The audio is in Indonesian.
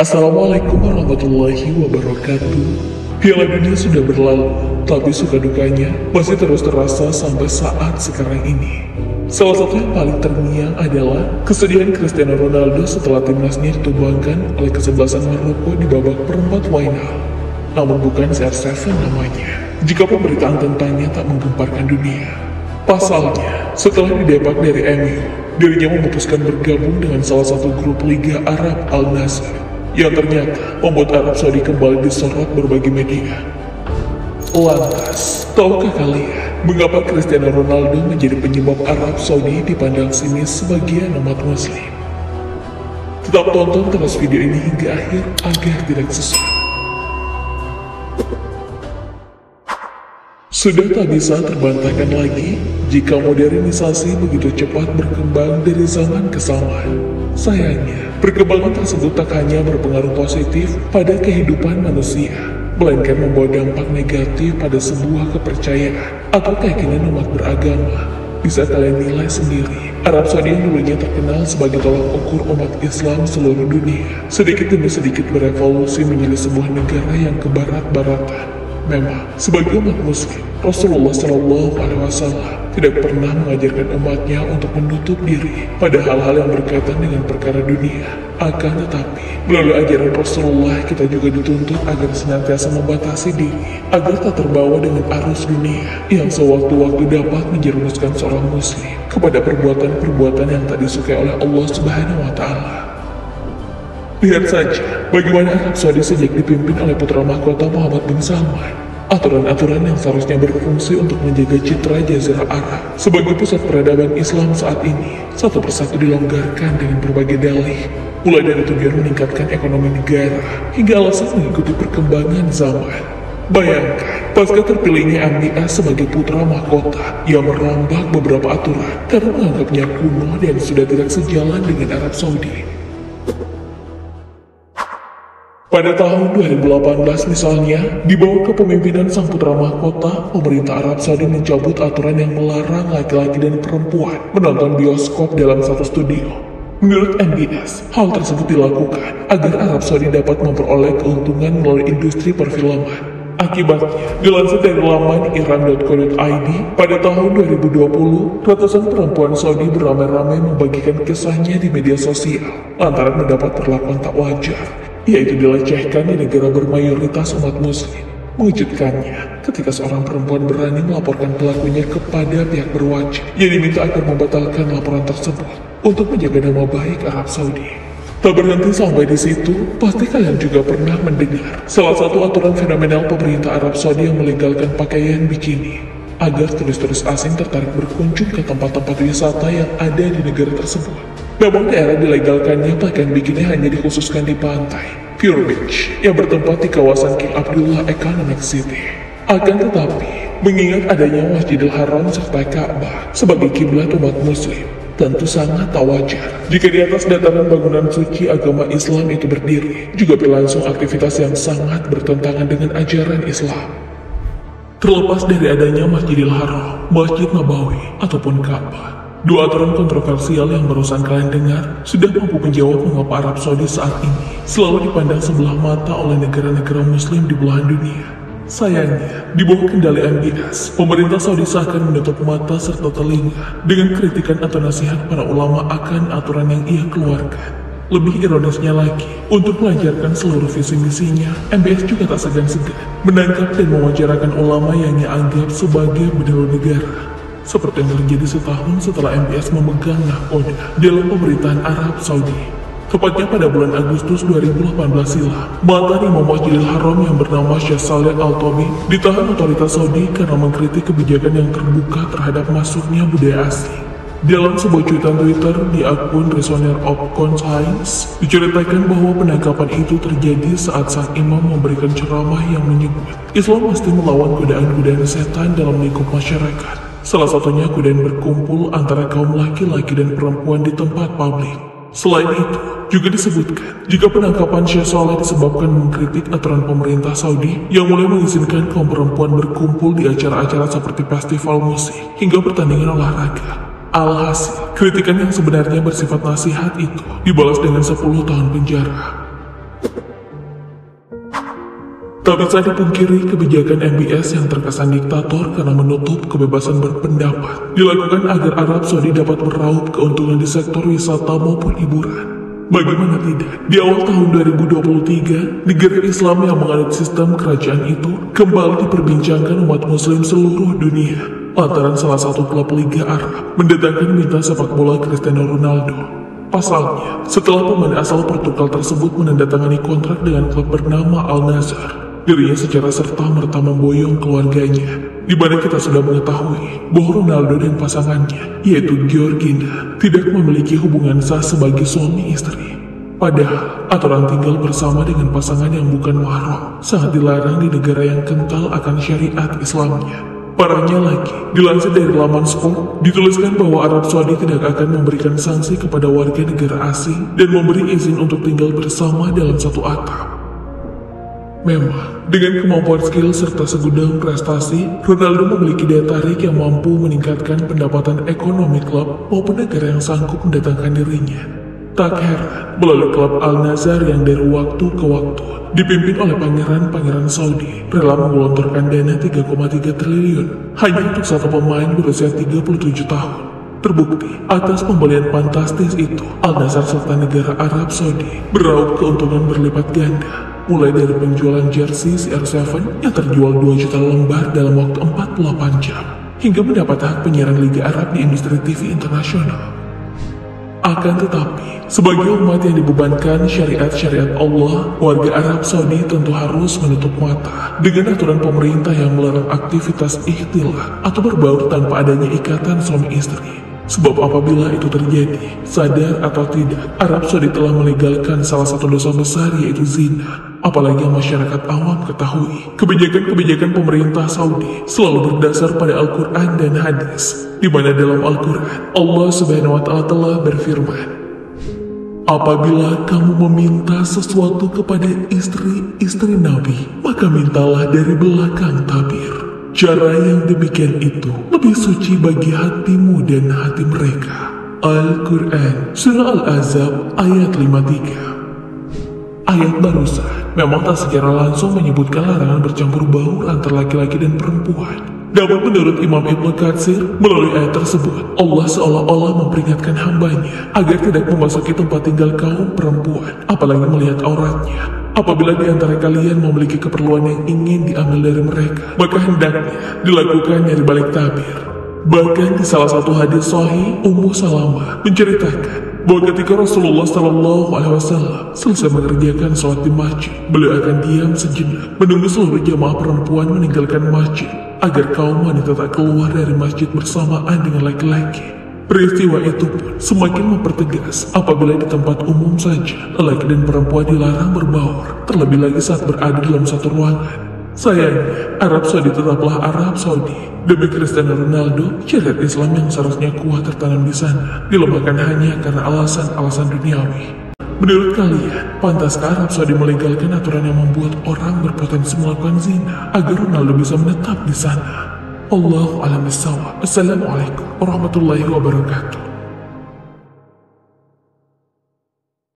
Assalamualaikum warahmatullahi wabarakatuh. Piala Dunia sudah berlalu, tapi suka dukanya masih terus terasa sampai saat sekarang ini. Salah satu yang paling terngiang adalah kesedihan Cristiano Ronaldo setelah timnasnya ditumbangkan oleh kesebelasan Maroko di babak perempat final. Namun bukan CR7 namanya, jika pemberitaan tentangnya tak menggemparkan dunia. Pasalnya, setelah didepak dari MU, dirinya memutuskan bergabung dengan salah satu grup Liga Arab Al-Nassr, yang ternyata membuat Arab Saudi kembali disorot berbagai media. Lantas, tahukah kalian mengapa Cristiano Ronaldo menjadi penyebab Arab Saudi dipandang sinis sebagian umat muslim? Tetap tonton terus video ini hingga akhir agar tidak sesat. Sudah tak bisa terbantahkan lagi jika modernisasi begitu cepat berkembang dari zaman ke zaman. Sayangnya, perkembangan tersebut tak hanya berpengaruh positif pada kehidupan manusia, melainkan membawa dampak negatif pada sebuah kepercayaan atau keyakinan umat beragama. Bisa kalian nilai sendiri, Arab Saudi yang dulunya terkenal sebagai tolak ukur umat Islam seluruh dunia, sedikit demi sedikit berevolusi menjadi sebuah negara yang kebarat-baratan. Memang, sebagai umat muslim, Rasulullah SAW tidak pernah mengajarkan umatnya untuk menutup diri pada hal-hal yang berkaitan dengan perkara dunia. Akan tetapi, melalui ajaran Rasulullah kita juga dituntut agar senantiasa membatasi diri, agar tak terbawa dengan arus dunia yang sewaktu-waktu dapat menjerumuskan seorang muslim kepada perbuatan-perbuatan yang tak disukai oleh Allah Subhanahu wa Ta'ala. Lihat saja bagaimana Arab Saudi sejak dipimpin oleh putra mahkota Muhammad bin Salman. Aturan-aturan yang seharusnya berfungsi untuk menjaga citra Jazirah Arab sebagai pusat peradaban Islam saat ini satu persatu dilonggarkan dengan berbagai dalih, mulai dari tujuan meningkatkan ekonomi negara hingga alasan mengikuti perkembangan zaman. Bayangkan, pasca terpilihnya MBS sebagai putra mahkota, ia merombak beberapa aturan karena menganggapnya kuno dan sudah tidak sejalan dengan Arab Saudi. Pada tahun 2018 misalnya, di bawah kepemimpinan sang putra mahkota, pemerintah Arab Saudi mencabut aturan yang melarang laki-laki dan perempuan menonton bioskop dalam satu studio. Menurut MBS, hal tersebut dilakukan agar Arab Saudi dapat memperoleh keuntungan melalui industri perfilman. Akibatnya, dilansir dari laman iran.co.id, pada tahun 2020, ratusan perempuan Saudi beramai-ramai membagikan kisahnya di media sosial lantaran mendapat perlakuan tak wajar, yaitu dilecehkan di negara bermayoritas umat muslim. Mengejutkannya, ketika seorang perempuan berani melaporkan pelakunya kepada pihak berwajib, ia diminta agar membatalkan laporan tersebut untuk menjaga nama baik Arab Saudi. Tak berhenti sampai di situ, pasti kalian juga pernah mendengar salah satu aturan fenomenal pemerintah Arab Saudi yang melegalkan pakaian bikini, agar turis-turis asing tertarik berkunjung ke tempat-tempat wisata yang ada di negara tersebut. Namun daerah dilegalkannya pakaian bikini hanya dikhususkan di pantai Pure Beach yang bertempat di kawasan King Abdullah Economic City. Akan tetapi, mengingat adanya Masjidil Haram serta Ka'bah sebagai kiblat umat muslim, tentu sangat tak wajar jika di atas dataran bangunan suci agama Islam itu berdiri juga berlangsung aktivitas yang sangat bertentangan dengan ajaran Islam. Terlepas dari adanya Masjidil Haram, Masjid Nabawi, ataupun Ka'bah, dua aturan kontroversial yang barusan kalian dengar sudah mampu menjawab mengapa Arab Saudi saat ini selalu dipandang sebelah mata oleh negara-negara muslim di belahan dunia. Sayangnya, di bawah kendali MBS, pemerintah Saudi seakan menutup mata serta telinga dengan kritikan atau nasihat para ulama akan aturan yang ia keluarkan. Lebih ironisnya lagi, untuk melancarkan seluruh visi misinya, MBS juga tak segan-segan menangkap dan mewajarkan ulama yang ia anggap sebagai bedah negara. Seperti yang terjadi setahun setelah MBS memegang nahkoda dalam pemerintahan Arab Saudi. Tepatnya pada bulan Agustus 2018 silam, mantan Imam Masjidil Haram yang bernama Syekh Saleh Al-Tobi ditahan otoritas Saudi karena mengkritik kebijakan yang terbuka terhadap masuknya budaya asing. Dalam sebuah cuitan Twitter di akun Resoner of Conscience, diceritakan bahwa penangkapan itu terjadi saat sang imam memberikan ceramah yang menyebut Islam mesti melawan godaan-godaan setan dalam lingkup masyarakat. Salah satunya godaan berkumpul antara kaum laki-laki dan perempuan di tempat publik. Selain itu, juga disebutkan jika penangkapan Syekh Saleh disebabkan mengkritik aturan pemerintah Saudi yang mulai mengizinkan kaum perempuan berkumpul di acara-acara seperti festival musik hingga pertandingan olahraga. Alhasil, kritikan yang sebenarnya bersifat nasihat itu dibalas dengan 10 tahun penjara. Tak bisa dipungkiri kebijakan MBS yang terkesan diktator karena menutup kebebasan berpendapat dilakukan agar Arab Saudi dapat meraup keuntungan di sektor wisata maupun hiburan. Bagaimana tidak, di awal tahun 2023, negara Islam yang menganut sistem kerajaan itu kembali diperbincangkan umat muslim seluruh dunia lantaran salah satu klub Liga Arab mendatangkan bintang sepak bola Cristiano Ronaldo. Pasalnya, setelah pemain asal Portugal tersebut menandatangani kontrak dengan klub bernama Al-Nassr, dirinya secara serta-merta memboyong keluarganya, di mana kita sudah mengetahui bahwa Ronaldo dan pasangannya, yaitu Georgina, tidak memiliki hubungan sah sebagai suami istri. Padahal, aturan tinggal bersama dengan pasangan yang bukan mahram sangat dilarang di negara yang kental akan syariat Islamnya. Parahnya lagi, dilansir dari laman Sport, dituliskan bahwa Arab Saudi tidak akan memberikan sanksi kepada warga negara asing dan memberi izin untuk tinggal bersama dalam satu atap. Memang, dengan kemampuan skill serta segudang prestasi, Ronaldo memiliki daya tarik yang mampu meningkatkan pendapatan ekonomi klub maupun negara yang sanggup mendatangkan dirinya. Tak heran, melalui klub Al-Nassr yang dari waktu ke waktu dipimpin oleh pangeran-pangeran Saudi rela menggelontorkan dana 3,3 triliun hanya untuk satu pemain berusia 37 tahun. Terbukti, atas pembelian fantastis itu, Al-Nassr serta negara Arab Saudi beraup keuntungan berlipat ganda. Mulai dari penjualan jersey CR7 yang terjual 2 juta lembar dalam waktu 48 jam, hingga mendapat hak penyiaran Liga Arab di industri TV internasional. Akan tetapi, sebagai umat yang dibebankan syariat-syariat Allah, warga Arab Saudi tentu harus menutup mata dengan aturan pemerintah yang melarang aktivitas ikhtilat atau berbaur tanpa adanya ikatan suami istri. Sebab apabila itu terjadi, sadar atau tidak, Arab Saudi telah melegalkan salah satu dosa besar, yaitu zina. Apalagi yang masyarakat awam ketahui, kebijakan-kebijakan pemerintah Saudi selalu berdasar pada Al-Quran dan hadis, di mana dalam Al-Quran, Allah Subhanahu wa Ta'ala telah berfirman, "Apabila kamu meminta sesuatu kepada istri-istri Nabi, maka mintalah dari belakang tabir. Cara yang demikian itu lebih suci bagi hatimu dan hati mereka." Al-Quran, Surah Al-Ahzab, ayat 53. Ayat barusan memang tak secara langsung menyebutkan larangan bercampur baur antara laki-laki dan perempuan. Namun menurut Imam Ibnu Katsir, melalui ayat tersebut, Allah seolah-olah memperingatkan hambanya agar tidak memasuki tempat tinggal kaum perempuan, apalagi melihat auratnya. Apabila di antara kalian memiliki keperluan yang ingin diambil dari mereka, maka hendaknya dilakukan dari balik tabir. Bahkan di salah satu hadis sahih, Ummu Salamah menceritakan bahwa ketika Rasulullah SAW selesai mengerjakan sholat di masjid, beliau akan diam sejenak menunggu seluruh jamaah perempuan meninggalkan masjid agar kaum wanita tak keluar dari masjid bersamaan dengan laki-laki. Peristiwa itu pun semakin mempertegas apabila di tempat umum saja lelaki dan perempuan dilarang berbaur, terlebih lagi saat berada dalam satu ruangan. Sayangnya, Arab Saudi tetaplah Arab Saudi. Demi Cristiano Ronaldo, syariat Islam yang seharusnya kuat tertanam di sana dilemahkan hanya karena alasan-alasan duniawi. Menurut kalian, pantaskah Arab Saudi melegalkan aturan yang membuat orang berpotensi melakukan zina agar Ronaldo bisa menetap di sana? Allahu a'lam bishawab. Assalamualaikum warahmatullahi wabarakatuh.